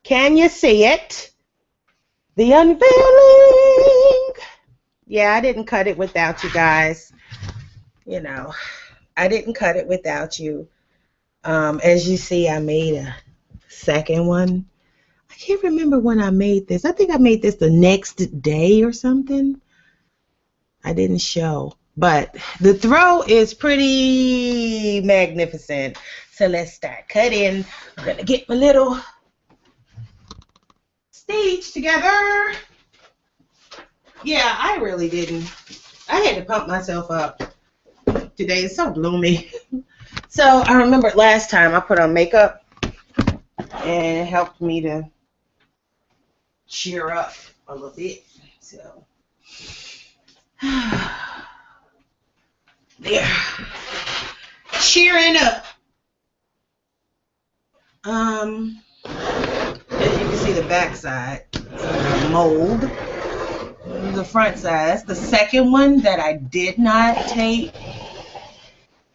Can you see it? The unveiling. Yeah, I didn't cut it without you guys. You know, I didn't cut it without you. As you see, I made a second one. I can't remember when I made this. I think I made this the next day or something. I didn't show. But the throw is pretty magnificent. So let's start cutting. I'm going to get my little stage together. Yeah, I really didn't. I had to pump myself up. Today is so gloomy. So I remember last time I put on makeup and it helped me to cheer up a little bit. So there. Cheering up. As you can see the back side, the mold. The front side. That's the second one that I did not tape.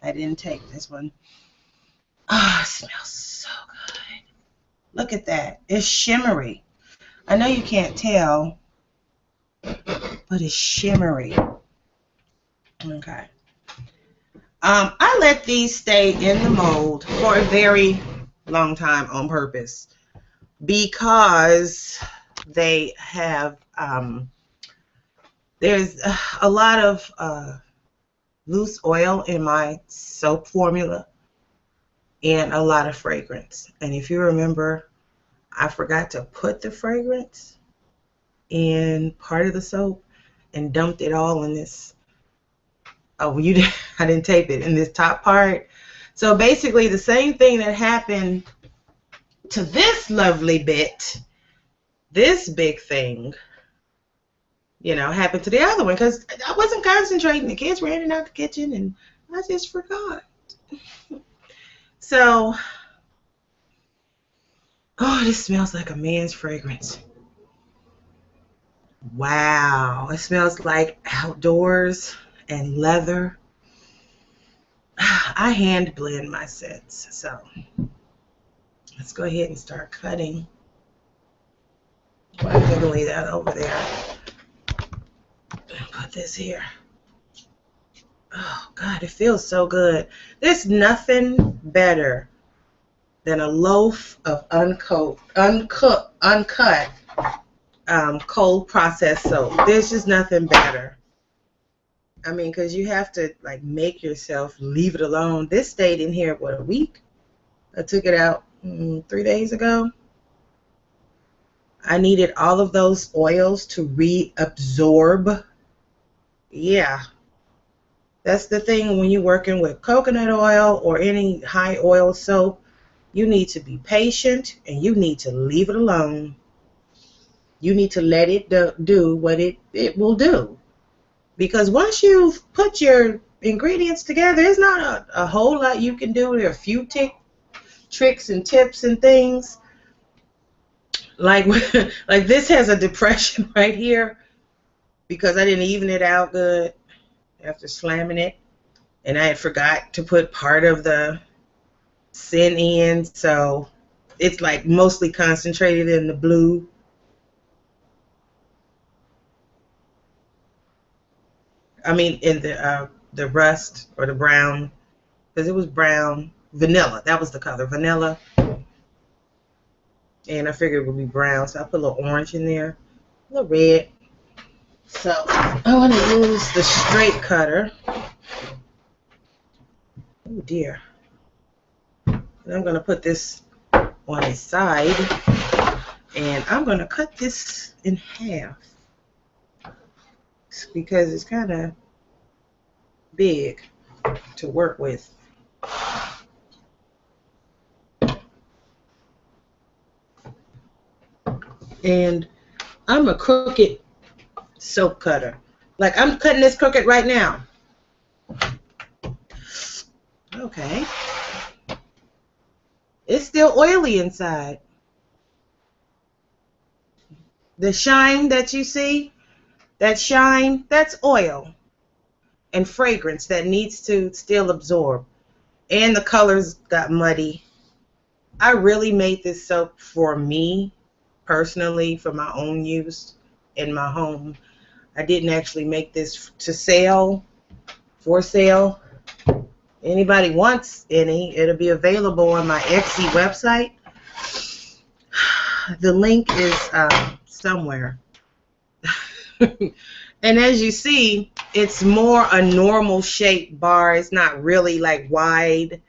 I didn't tape this one. Ah, it smells so good. Look at that. It's shimmery. I know you can't tell, but it's shimmery. Okay. I let these stay in the mold for a very long time on purpose because they have there's a lot of loose oil in my soap formula and a lot of fragrance. And if you remember, I forgot to put the fragrance in part of the soap and dumped it all in this. Oh, I didn't tape it in this top part. So basically the same thing that happened to this lovely bit, this big thing, happened to the other one because I wasn't concentrating. The kids were in and out the kitchen and I just forgot. So, oh, this smells like a man's fragrance. Wow, it smells like outdoors and leather. I hand blend my scents, so let's go ahead and start cutting. I'm going to leave that over there. Put this here. Oh, God, it feels so good. There's nothing better than a loaf of uncut cold processed soap. There's just nothing better. I mean, because you have to make yourself leave it alone. This stayed in here, a week? I took it out 3 days ago. I needed all of those oils to reabsorb. Yeah. That's the thing when you're working with coconut oil or any high oil soap. You need to be patient and you need to leave it alone. You need to let it do what it will do. Because once you've put your ingredients together, there's not a whole lot you can do. There are a few tricks and tips and things. Like this has a depression right here because I didn't even it out good after slamming it. And I had forgot to put part of the scent in. So it's mostly concentrated in the blue. I mean, in the rust or the brown, because it was brown. Vanilla, that was the color, vanilla. And I figured it would be brown, so I put a little orange in there, a little red. So I want to use the straight cutter. Oh dear. And I'm going to put this on its side, and I'm going to cut this in half because it's kind of big to work with. And I'm a crooked soap cutter. I'm cutting this crooked right now. Okay. It's still oily inside. The shine that you see, that's oil and fragrance that needs to still absorb. And the colors got muddy. I really made this soap for me personally for my own use in my home. I didn't actually make this to sale, for sale. Anybody wants any, it'll be available on my Etsy website. The link is somewhere. And as you see, it's more a normal shaped bar. It's not really like wide,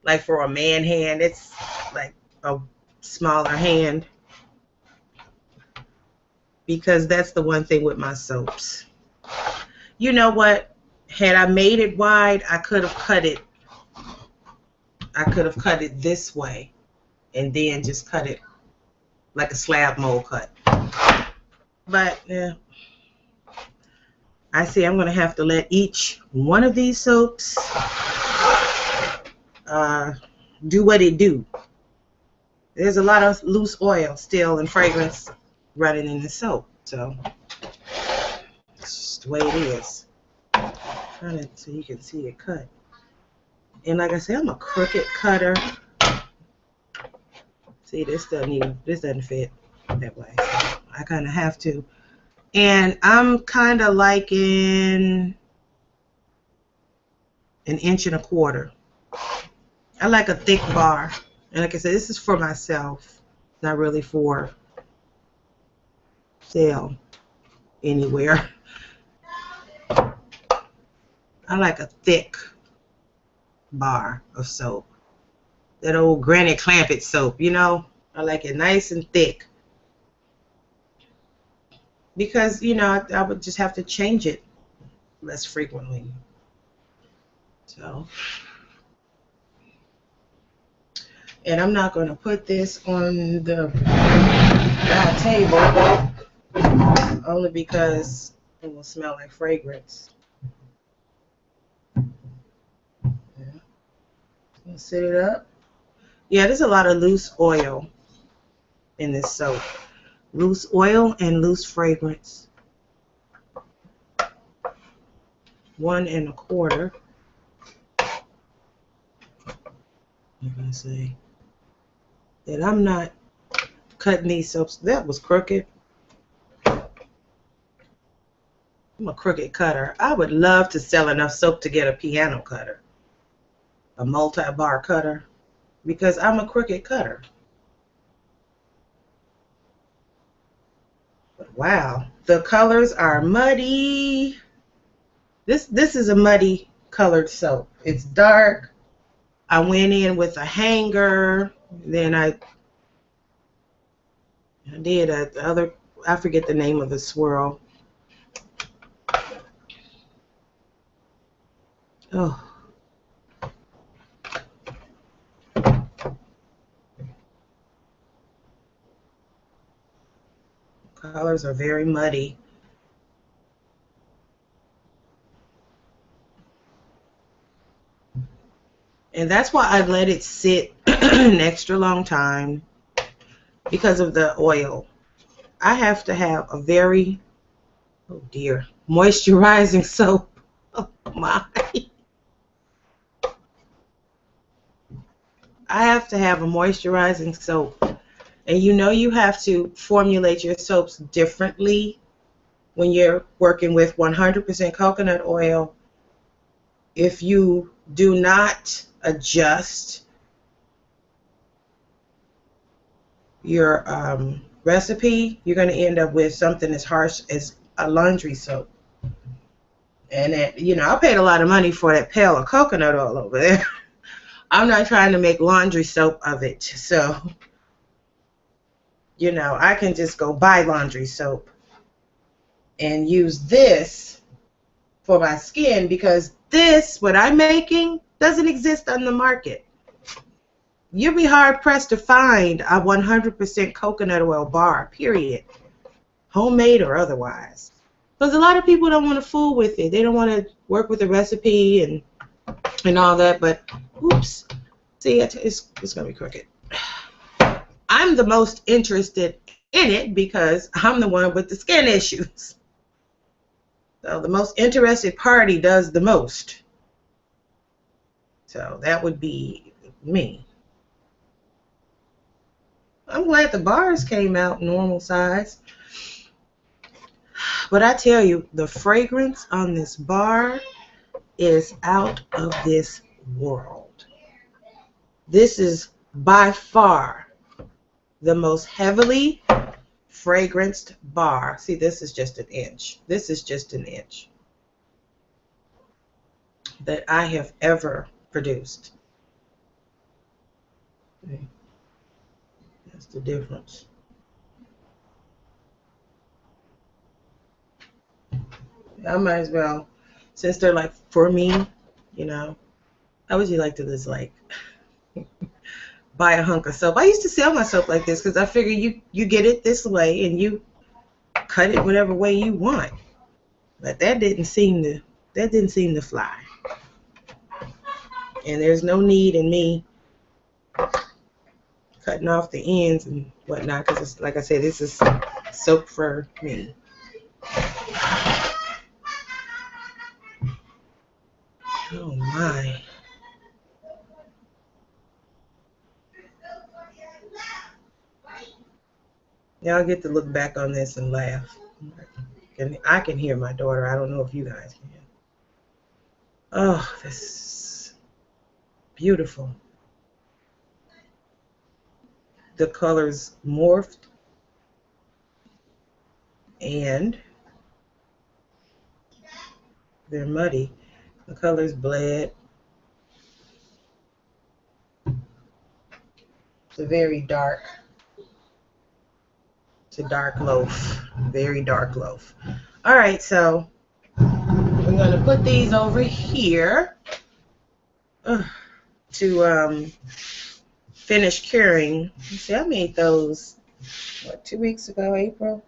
like for a man hand. It's like a smaller hand, because that's the one thing with my soaps. You know what? Had I made it wide, I could have cut it. I could have cut it this way and then just cut it like a slab mold cut. But yeah, I see I'm going to have to let each one of these soaps do what it do. There's a lot of loose oil still and fragrance running in the soap, so it's just the way it is. Trying to, so you can see it cut. And like I said, I'm a crooked cutter. See, this doesn't fit that way. So I kind of have to. And I'm kind of liking 1.25 inches. I like a thick bar. And like I said, this is for myself, not really for sale anywhere. I like a thick bar of soap. That old Granny Clampett soap, you know? I like it nice and thick. Because, you know, I would just have to change it less frequently. So, and I'm not going to put this on the table only because it will smell like fragrance. Yeah. Gonna set it up. Yeah, there's a lot of loose oil in this soap. Loose oil and loose fragrance. 1.25. I'm gonna say that I'm not cutting these soaps. That was crooked. I'm a crooked cutter. I would love to sell enough soap to get a piano cutter, a multi-bar cutter, because I'm a crooked cutter. But wow, the colors are muddy. This is a muddy colored soap. It's dark. I went in with a hanger. Then I did other. I forget the name of the swirl. Oh. Colors are very muddy. And that's why I let it sit an extra long time, because of the oil. I have to have a very, oh dear, moisturizing soap. Oh my. I have to have a moisturizing soap. And you know you have to formulate your soaps differently when you're working with 100% coconut oil. If you do not adjust your recipe, you're going to end up with something as harsh as a laundry soap. And it, you know, I paid a lot of money for that pail of coconut oil over there. I'm not trying to make laundry soap of it. So, you know, I can just go buy laundry soap and use this for my skin, because this, what I'm making, doesn't exist on the market. You'll be hard pressed to find a 100% coconut oil bar, period, homemade or otherwise. Because a lot of people don't want to fool with it. They don't want to work with the recipe and all that. But oops, see, it's gonna be crooked. I'm the most interested in it because I'm the one with the skin issues. So the most interested party does the most. So that would be me. I'm glad the bars came out normal size. But I tell you, the fragrance on this bar is out of this world. This is by far the most heavily fragranced bar. See, this is just an inch. This is just an inch that I have ever produced. That's the difference. I might as well, since they're like for me, you know, I would like to just like buy a hunk of soap. I used to sell my soap like this because I figure you get it this way and you cut it whatever way you want. But that didn't seem to fly. And there's no need in me cutting off the ends and whatnot because it's like I said, this is soap for me. Oh my. Y'all get to look back on this and laugh. And I can hear my daughter. I don't know if you guys can. Oh, this is beautiful. The colors morphed and they're muddy. The colors bled. It's a very dark. It's a dark loaf. Very dark loaf. All right, so we're going to put these over here to finish curing. See, I made those, 2 weeks ago, April?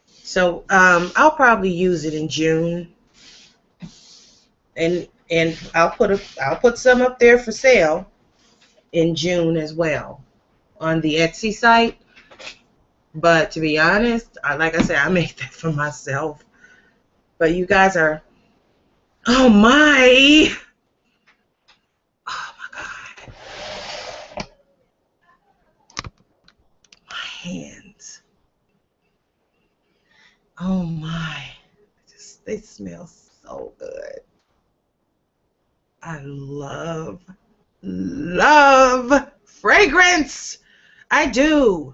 So I'll probably use it in June. And I'll put some up there for sale in June as well on the Etsy site. But to be honest, like I said, I made that for myself. But you guys are, oh my God. My hands. Oh my. They smell so good. I love fragrance. I do.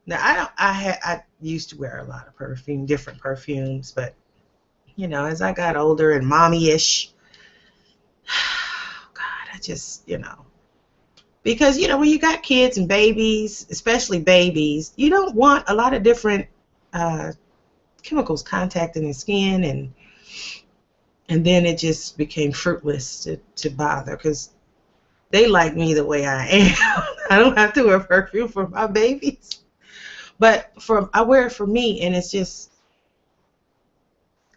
Now I used to wear a lot of perfume, different perfumes, but you know, as I got older and mommy-ish, God, I just, you know, because you know, when you got kids and babies, especially babies, you don't want a lot of different chemicals contacting the skin, and then it just became fruitless to bother because they like me the way I am. I don't have to wear perfume for my babies, but I wear it for me, and it's just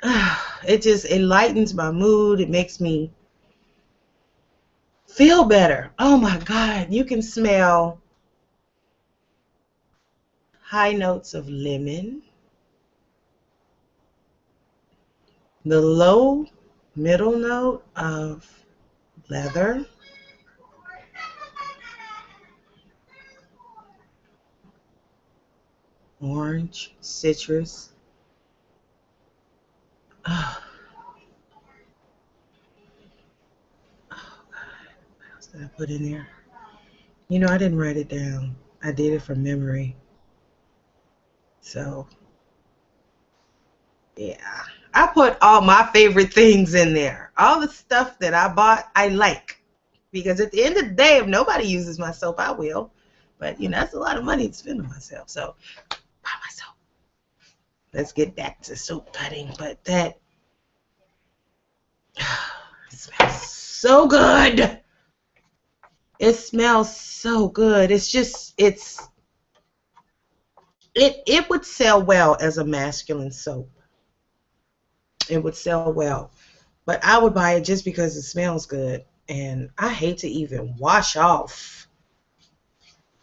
it lightens my mood. It makes me feel better. Oh my God, you can smell high notes of lemon, the low middle note of leather, orange, citrus. Oh God, what else did I put in there? You know, I didn't write it down. I did it from memory. So, yeah. I put all my favorite things in there. All the stuff that I bought, I like. Because at the end of the day, if nobody uses my soap, I will. But, you know, that's a lot of money to spend on myself. So, buy my soap. Let's get back to soap cutting. But that it smells so good. It smells so good. It's just, it would sell well as a masculine soap. It would sell well. But I would buy it just because it smells good. And I hate to even wash off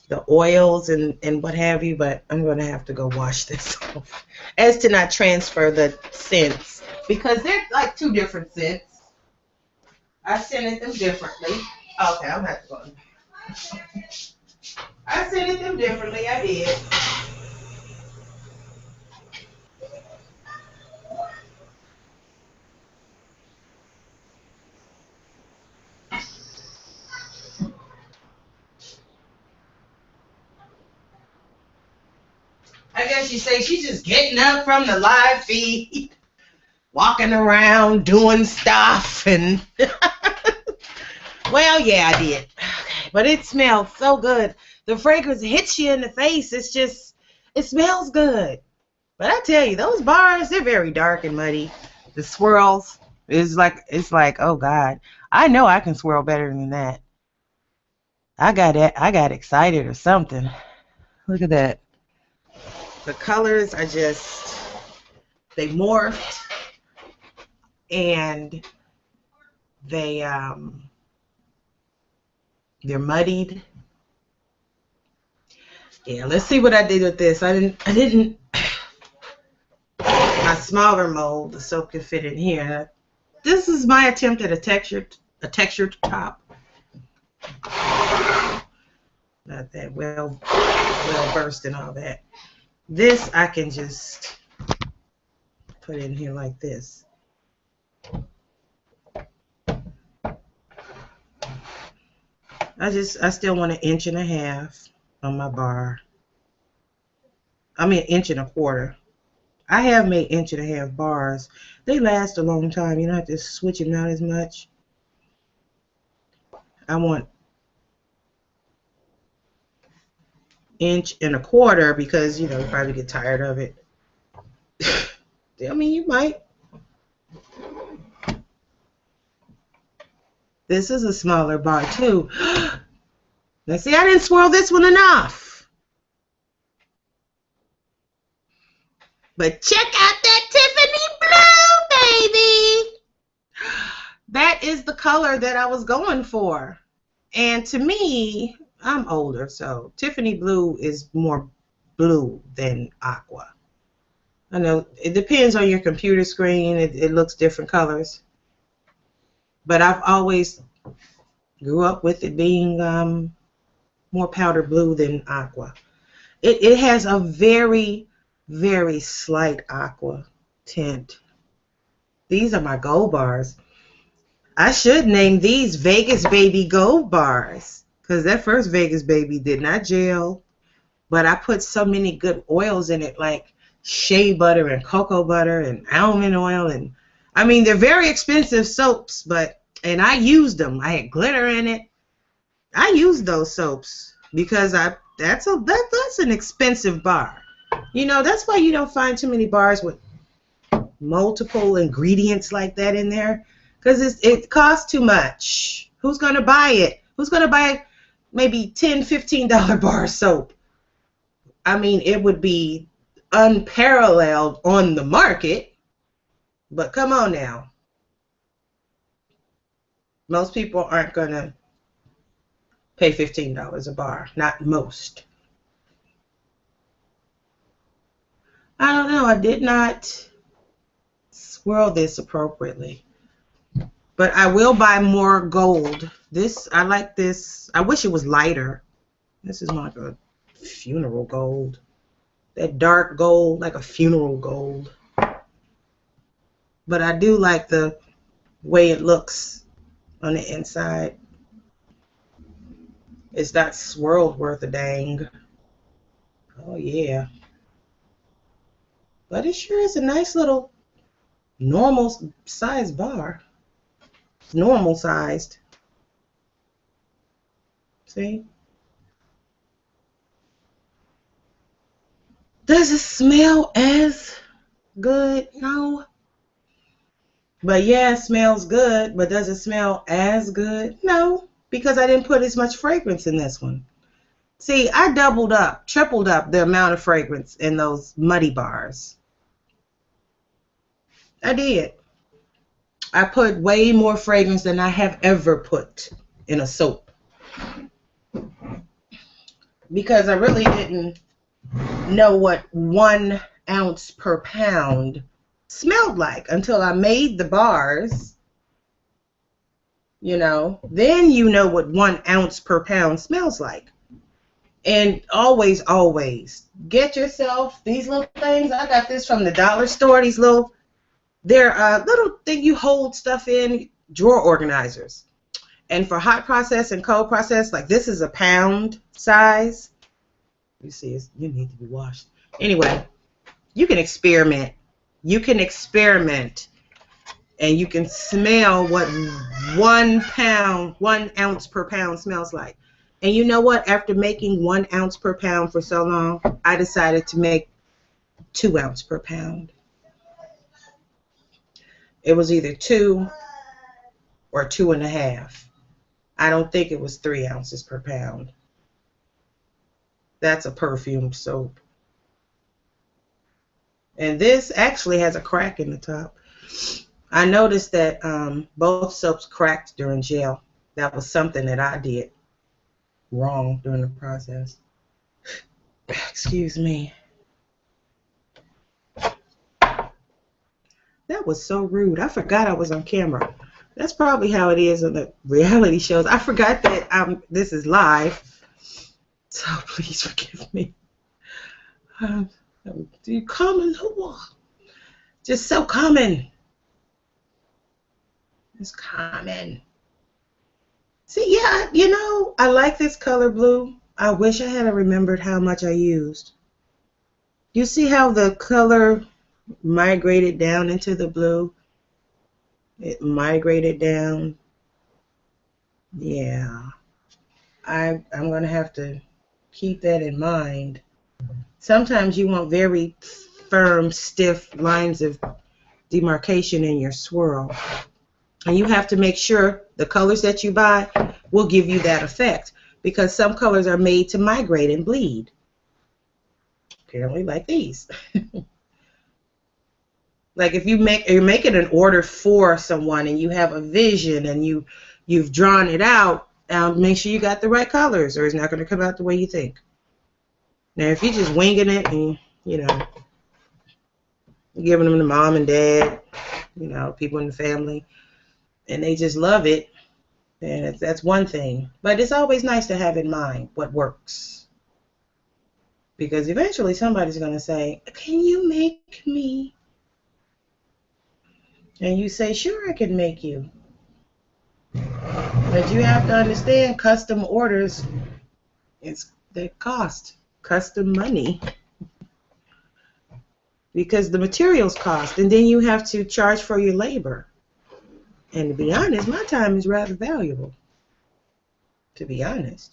the oils and what have you, but I'm going to have to go wash this off. As to not transfer the scents. Because they're like two different scents. I scented them differently. Okay, I'm going to have to go. I scented them differently. I did. I guess you say she's just getting up from the live feed, walking around, doing stuff, and well, yeah, I did. But it smells so good. The fragrance hits you in the face. It's just, it smells good. But I tell you, those bars, they're very dark and muddy. The swirls is like, it's like, oh God, I know I can swirl better than that. I got excited or something. Look at that. The colors are just, they morphed, and they're muddied. Yeah, let's see what I did with this. I didn't my smaller mold, the soap can fit in here. This is my attempt at a textured top. Not that well versed and all that. This I can just put in here like this. I still want 1.5 inches on my bar. I mean 1.25 inches. I have made 1.5 inches bars. They last a long time. You don't have to switch them out as much. I want 1.25 inches because, you know, you probably get tired of it. I mean, you might. This is a smaller bar too. Now see, I didn't swirl this one enough. But check out that Tiffany blue, baby. That is the color that I was going for. And to me, I'm older, so Tiffany blue is more blue than aqua. I know it depends on your computer screen. It looks different colors. But I've always grew up with it being more powder blue than aqua. It has a very, very slight aqua tint. These are my gold bars. I should name these Vegas Baby Gold Bars, because that first Vegas Baby did not gel, but I put so many good oils in it, like shea butter and cocoa butter and almond oil, and I mean, they're very expensive soaps, and I used them. I had glitter in it. I used those soaps because that's an expensive bar. You know, that's why you don't find too many bars with multiple ingredients like that in there, because it costs too much. Who's going to buy it? Who's going to buy maybe $10, $15 bar soap? I mean, it would be unparalleled on the market. But come on now. Most people aren't going to pay $15 a bar. Not most. I don't know. I did not swirl this appropriately. But I will buy more gold. I like this. I wish it was lighter. This is like a funeral gold. That dark gold, like a funeral gold. But I do like the way it looks on the inside. It's not swirled worth a dang. Oh yeah. But it sure is a nice little normal sized bar. Normal sized. See? Does it smell as good? No. But yeah, it smells good. But does it smell as good? No. Because I didn't put as much fragrance in this one. See, I doubled up, tripled up the amount of fragrance in those muddy bars. I did. I put way more fragrance than I have ever put in a soap. Because I really didn't know what 1 ounce per pound smelled like until I made the bars. you know, then you know what 1 ounce per pound smells like. And always, always get yourself these little things. I got this from the dollar store. These they're little thing you hold stuff in, drawer organizers. And for hot process and cold process, like this is a pound size. You see, you need to be washed. Anyway, you can experiment. You can experiment, and you can smell what 1 ounce per pound smells like. And you know what? After making 1 ounce per pound for so long, I decided to make 2 ounce per pound. It was either 2 or 2.5. I don't think it was 3 ounces per pound. That's a perfumed soap. And this actually has a crack in the top. I noticed that both soaps cracked during gel. That was something that I did wrong during the process. Excuse me. That was so rude. I forgot I was on camera. That's probably how it is on the reality shows. I forgot that this is live. So please forgive me. You common, just so common. It's common. See, yeah, you know, I like this color blue. I wish I had remembered how much I used. You see how the color migrated down into the blue? It migrated down. Yeah. I'm going to have to keep that in mind. Sometimes you want very firm, stiff lines of demarcation in your swirl. And you have to make sure the colors that you buy will give you that effect, because some colors are made to migrate and bleed. Apparently like these. Like if you're making an order for someone and you have a vision and you've drawn it out, make sure you got the right colors or it's not going to come out the way you think. Now if you're just winging it and, you know, giving them to mom and dad, you know, people in the family, and they just love it, and that's one thing. But it's always nice to have in mind what works. Because eventually somebody's going to say, can you make me? And you say, sure, I can make you. But you have to understand custom orders, they cost custom money. Because the materials cost, and then you have to charge for your labor. And to be honest, my time is rather valuable. To be honest.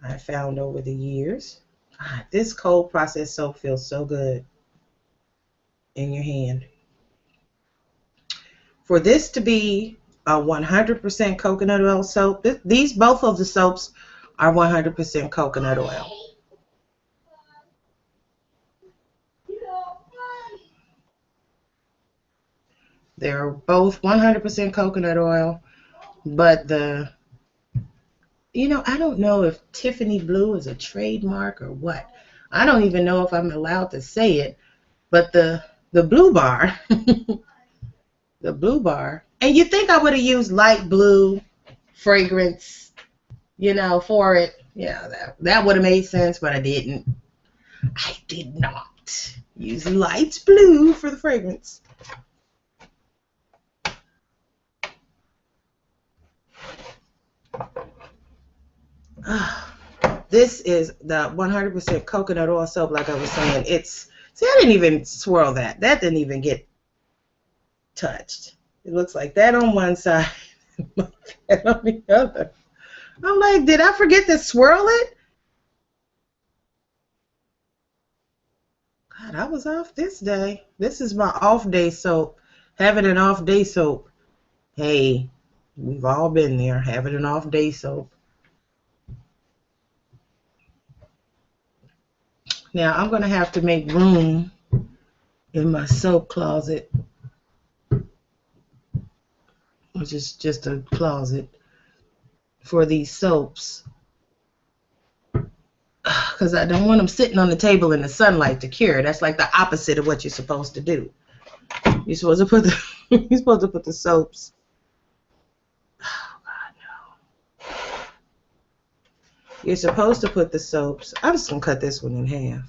I found over the years, God, this cold process soap feels so good in your hand. For this to be a 100% coconut oil soap, both of the soaps are 100% coconut oil. They're both 100% coconut oil, but you know, I don't know if Tiffany Blue is a trademark or what. I don't even know if I'm allowed to say it, but the blue bar, the blue bar, and you think I would have used light blue fragrance, you know, for it. Yeah, that would have made sense, but I didn't. I did not use light blue for the fragrance. This is the 100% coconut oil soap, like I was saying. See, I didn't even swirl that. That didn't even get touched. It looks like that on one side, and on the other. I'm like, did I forget to swirl it? God, I was off this day. This is my off day soap. Having an off day soap. Hey, we've all been there, having an off day soap. Now I'm going to have to make room in my soap closet, which is just a closet, for these soaps, because I don't want them sitting on the table in the sunlight to cure. That's like the opposite of what you're supposed to do. You're supposed to put the soaps. You're supposed to put the soaps. I'm just going to cut this one in half.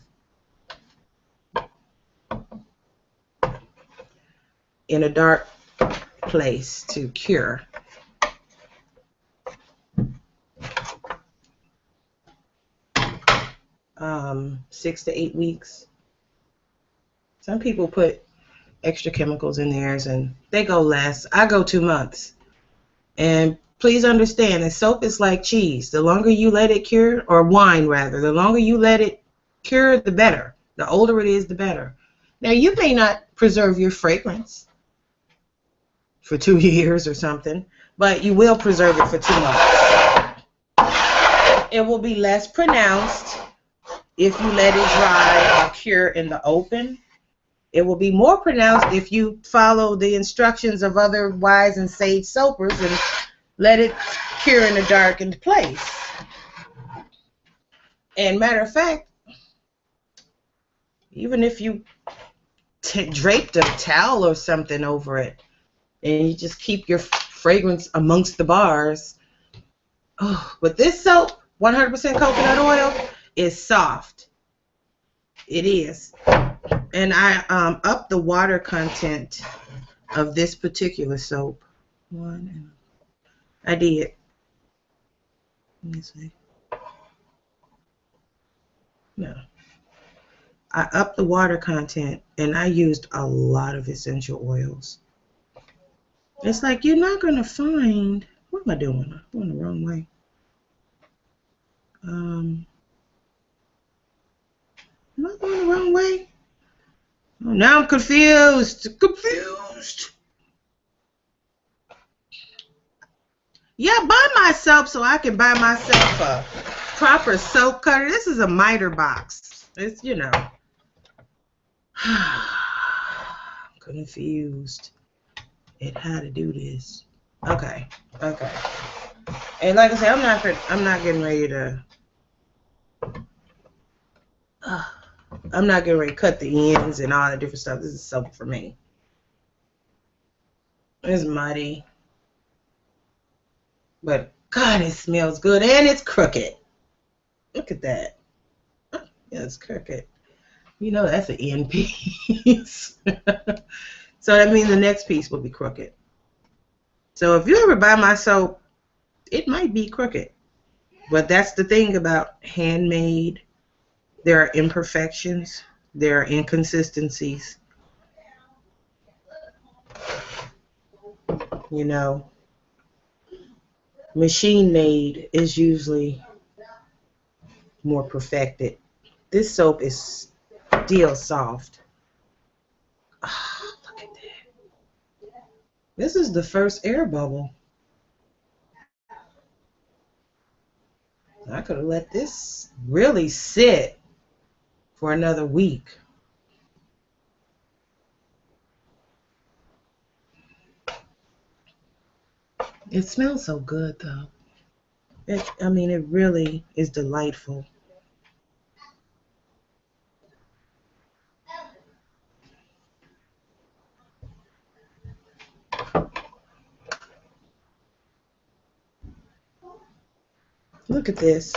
In a dark place to cure. 6 to 8 weeks. Some people put extra chemicals in theirs and they go less. I go 2 months. And please understand that soap is like cheese. The longer you let it cure, or wine rather, the longer you let it cure, the better. The older it is, the better. Now, you may not preserve your fragrance for 2 years or something, but you will preserve it for 2 months. It will be less pronounced if you let it dry or cure in the open. It will be more pronounced if you follow the instructions of other wise and sage soapers and let it cure in a darkened place. And matter of fact, even if you draped a towel or something over it and you just keep your fragrance amongst the bars. Oh, but this soap, 100% coconut oil, is soft. It is. And I upped the water content of this particular soap. I did. Let me see. No. I upped the water content and I used a lot of essential oils. It's like you're not going to find... What am I doing? I'm going the wrong way. Am I going the wrong way? Oh, now I'm confused. Yeah, buy my soap so I can buy myself a proper soap cutter. This is a miter box. It's, you know. I'm confused at how to do this. Okay. And like I said, I'm not getting ready to... I'm not getting ready to cut the ends and all that different stuff. This is soap for me. It's muddy. But, God, it smells good. And it's crooked. Look at that. Yeah, it's crooked. You know that's an end piece. So that means the next piece will be crooked. So if you ever buy my soap, it might be crooked. But that's the thing about handmade. There are imperfections. There are inconsistencies. You know, machine made is usually more perfected. This soap is still soft. Oh, look at that. This is the first air bubble. I could have let this really sit for another week. It smells so good, though. I mean, it really is delightful. Look at this.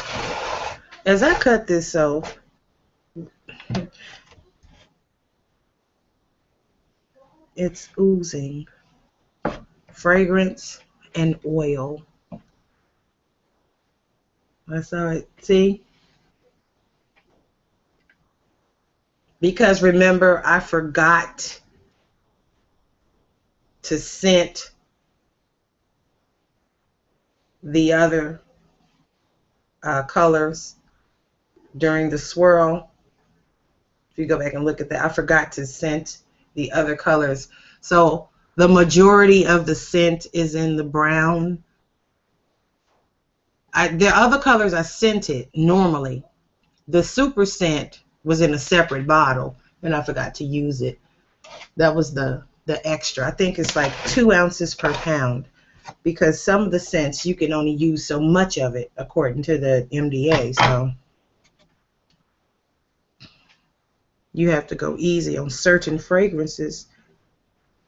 As I cut this soap, it's oozing fragrance and oil. I saw it. See? Because remember, I forgot to scent the other colors during the swirl. If you go back and look at that, I forgot to scent the other colors. So the majority of the scent is in the brown. The other colors I scented normally. The super scent was in a separate bottle, and I forgot to use it. That was the extra. I think it's like 2 ounces per pound, because some of the scents you can only use so much of it according to the MDA. So you have to go easy on certain fragrances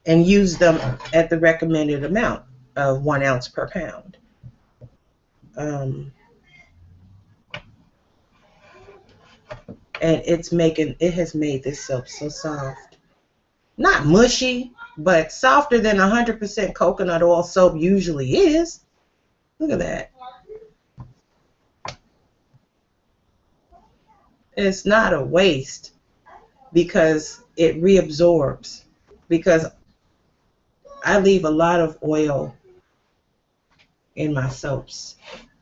and use them at the recommended amount of 1 ounce per pound. And it has made this soap so soft. Not mushy, but softer than 100% coconut oil soap usually is. Look at that. It's not a waste because it reabsorbs. Because I leave a lot of oil in my soaps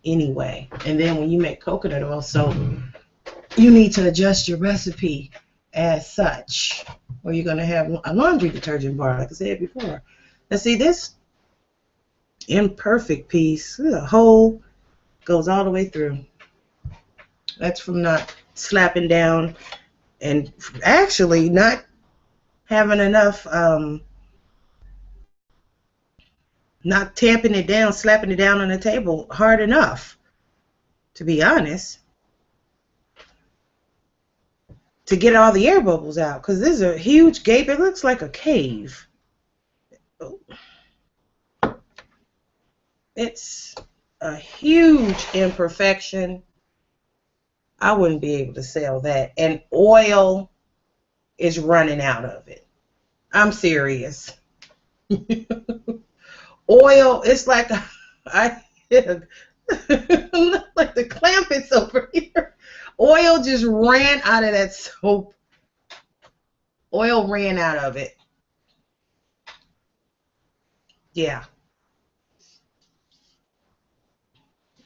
anyway. And then when you make coconut oil soap, you need to adjust your recipe as such, or you're going to have a laundry detergent bar, like I said before. Now see, this imperfect piece, the hole goes all the way through. That's from not slapping down and actually not having enough, not tamping it down, slapping it down on the table hard enough, to be honest, to get all the air bubbles out, because this is a huge gape. It looks like a cave. It's a huge imperfection. I wouldn't be able to sell that. And oil is running out of it. I'm serious. Oil, it's like like the clampets over here. Oil just ran out of that soap. Oil ran out of it. Yeah.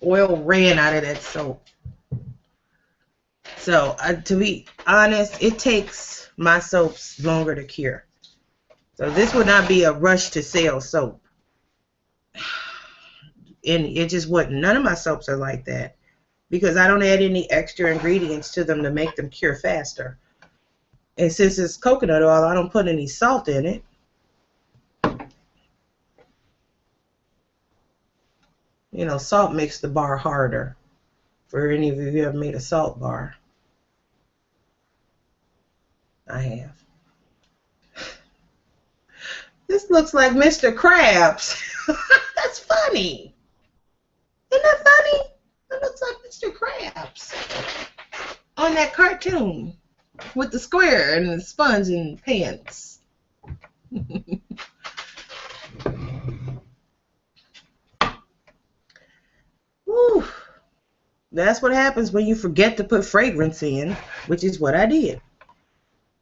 Oil ran out of that soap. So, to be honest, it takes my soaps longer to cure. So this would not be a rush to sell soap. And it just wouldn't. None of my soaps are like that because I don't add any extra ingredients to them to make them cure faster. And since it's coconut oil, I don't put any salt in it. You know, salt makes the bar harder. For any of you who have made a salt bar. I have. This looks like Mr. Krabs. That's funny. Isn't that funny? It looks like Mr. Krabs on that cartoon with the square and the sponge and pants. Woo. That's what happens when you forget to put fragrance in, which is what I did.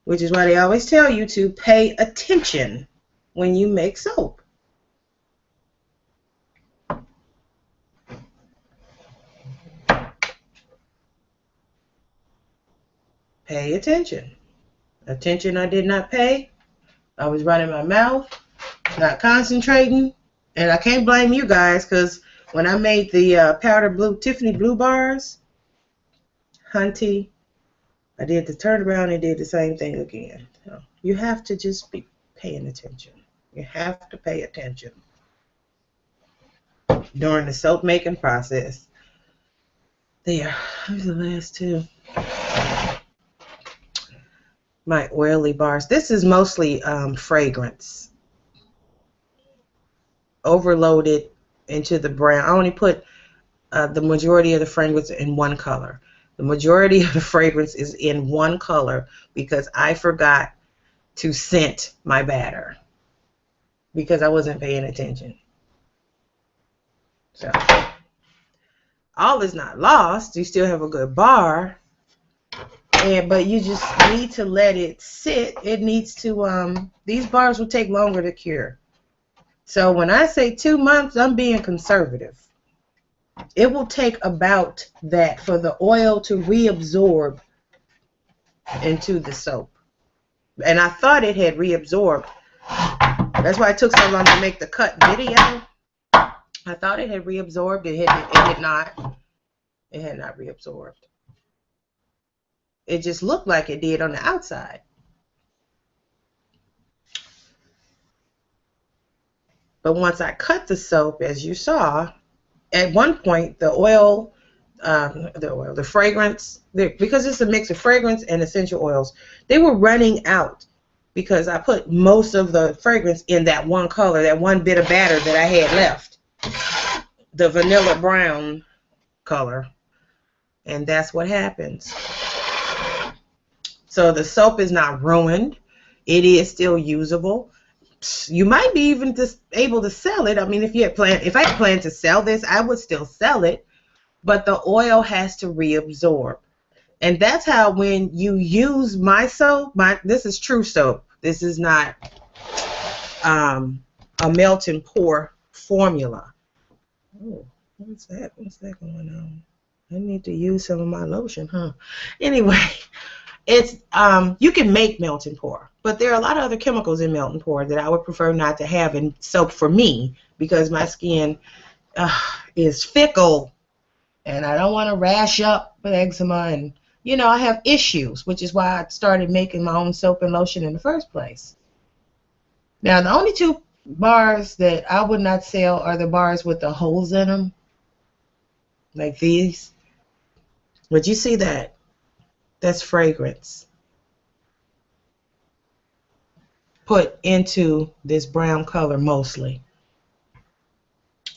Which is why they always tell you to pay attention when you make soap. Pay attention. Attention I did not pay. I was running my mouth, not concentrating. And I can't blame you guys because when I made the powder blue, Tiffany blue bars, Hunty, I did the turnaround and did the same thing again. So you have to just be paying attention. You have to pay attention during the soap making process. There, here's the last two. My oily bars. This is mostly fragrance. Overloaded into the brown. I only put the majority of the fragrance in one color. The majority of the fragrance is in one color because I forgot to scent my batter because I wasn't paying attention. So all is not lost. You still have a good bar. But you just need to let it sit. It needs to, these bars will take longer to cure. So when I say 2 months, I'm being conservative. It will take about that for the oil to reabsorb into the soap. And I thought it had reabsorbed. That's why it took so long to make the cut video. I thought it had reabsorbed. It had not. It had not reabsorbed. It just looked like it did on the outside. But once I cut the soap, as you saw, at one point the fragrance, because it's a mix of fragrance and essential oils, they were running out because I put most of the fragrance in that one color, that one bit of batter that I had left, the vanilla brown color, and that's what happens. So the soap is not ruined. It is still usable. You might be even just able to sell it. I mean, if I had planned to sell this, I would still sell it, but the oil has to reabsorb. And that's how when you use my soap, this is true soap. This is not a melt and pour formula. Oh, what's that? What's that going on? I need to use some of my lotion, huh? Anyway, it's you can make melt and pour, but there are a lot of other chemicals in melt and pour that I would prefer not to have in soap for me because my skin is fickle and I don't want to rash up with eczema, and I have issues, which is why I started making my own soap and lotion in the first place. Now, the only two bars that I would not sell are the bars with the holes in them, like these. But you see that? That's fragrance put into this brown color mostly.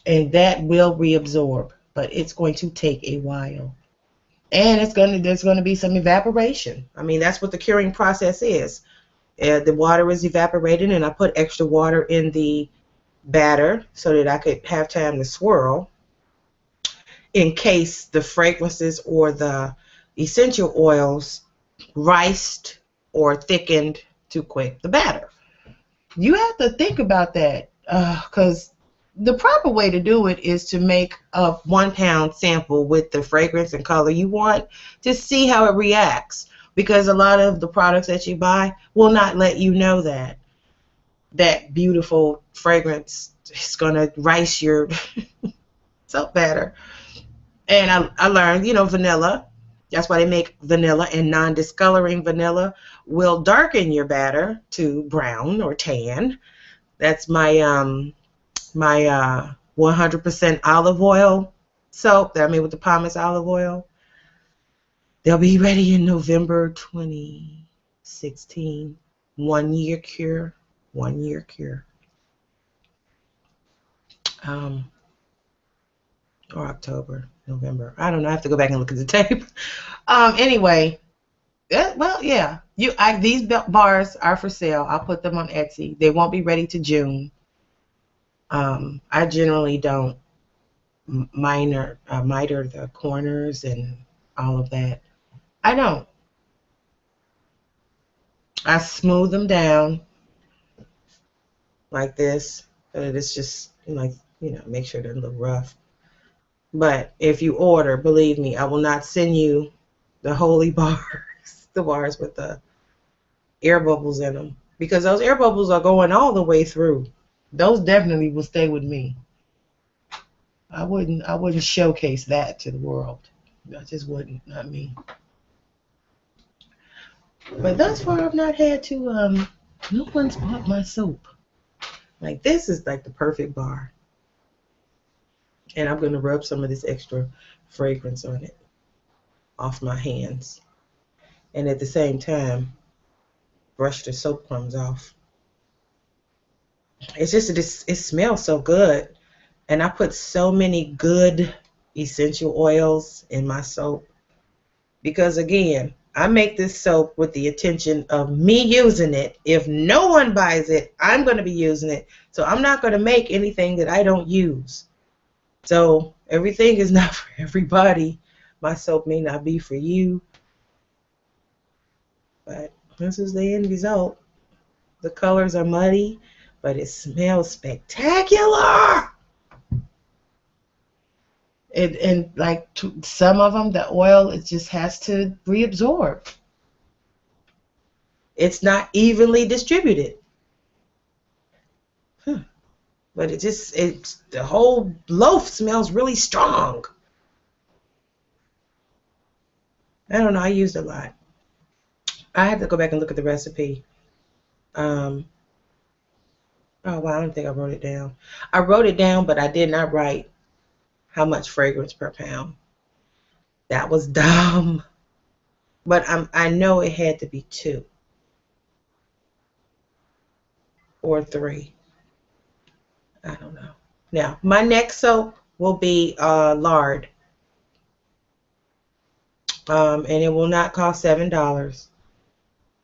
And that will reabsorb, but it's going to take a while. And there's going to be some evaporation. I mean, that's what the curing process is. The water is evaporated, and I put extra water in the batter so that I could have time to swirl in case the fragrances or the essential oils riced or thickened too quick the batter. You have to think about that because the proper way to do it is to make a 1 pound sample with the fragrance and color you want to see how it reacts, because a lot of the products that you buy will not let you know that beautiful fragrance is going to rice your soap batter. And I learned, vanilla. That's why they make vanilla, and non-discoloring vanilla will darken your batter to brown or tan. That's my 100% olive oil soap that I made with the Pumice olive oil. They'll be ready in November 2016. 1 year cure. 1 year cure. Or October, November. I don't know. I have to go back and look at the tape. Anyway, yeah. These bars are for sale. I'll put them on Etsy. They won't be ready to June. I generally don't miter the corners and all of that. I don't. I smooth them down like this, so that it's just make sure it doesn't look rough. But if you order, believe me, I will not send you the holy bars, the bars with the air bubbles in them, because those air bubbles are going all the way through. Those definitely will stay with me. I wouldn't showcase that to the world. I just wouldn't, not me. But thus far, I've not had to. No one's bought my soap. Like, this is like the perfect bar. And I'm going to rub some of this extra fragrance on it, off my hands. And at the same time, brush the soap crumbs off. It's just, it smells so good. And I put so many good essential oils in my soap. Because again, I make this soap with the intention of me using it. If no one buys it, I'm going to be using it. So I'm not going to make anything that I don't use. So everything is not for everybody. My soap may not be for you. But this is the end result. The colors are muddy, but it smells spectacular. And like some of them, the oil, it just has to reabsorb. It's not evenly distributed. But the whole loaf smells really strong. I don't know, I used a lot. I have to go back and look at the recipe. Oh, wow, I don't think I wrote it down. I wrote it down, but I did not write how much fragrance per pound. That was dumb. But I know it had to be 2 or 3. I don't know. Now, my next soap will be lard. And it will not cost $7.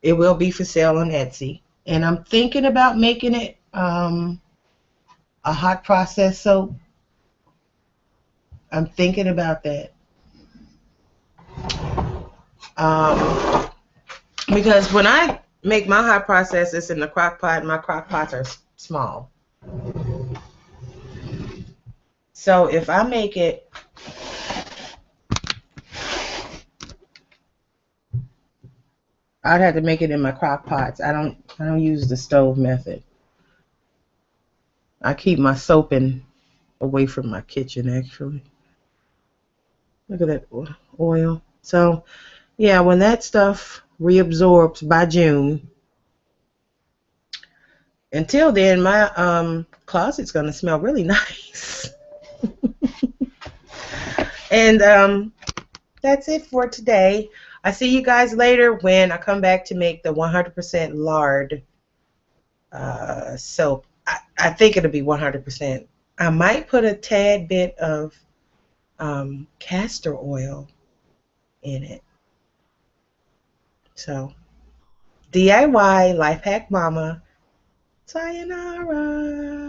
It will be for sale on Etsy. And I'm thinking about making it a hot process soap. I'm thinking about that. Um, because when I make my hot process, it's in the crock pot. My crock pots are small. So if I make it, I'd have to make it in my crock pots. I don't use the stove method. I keep my soaping away from my kitchen actually. Look at that oil. So yeah, when that stuff reabsorbs by June, until then my closet's gonna smell really nice. And that's it for today. I see you guys later when I come back to make the 100% lard soap. I think it'll be 100%. I might put a tad bit of castor oil in it. So, DIY Life Hack Mama. Sayonara.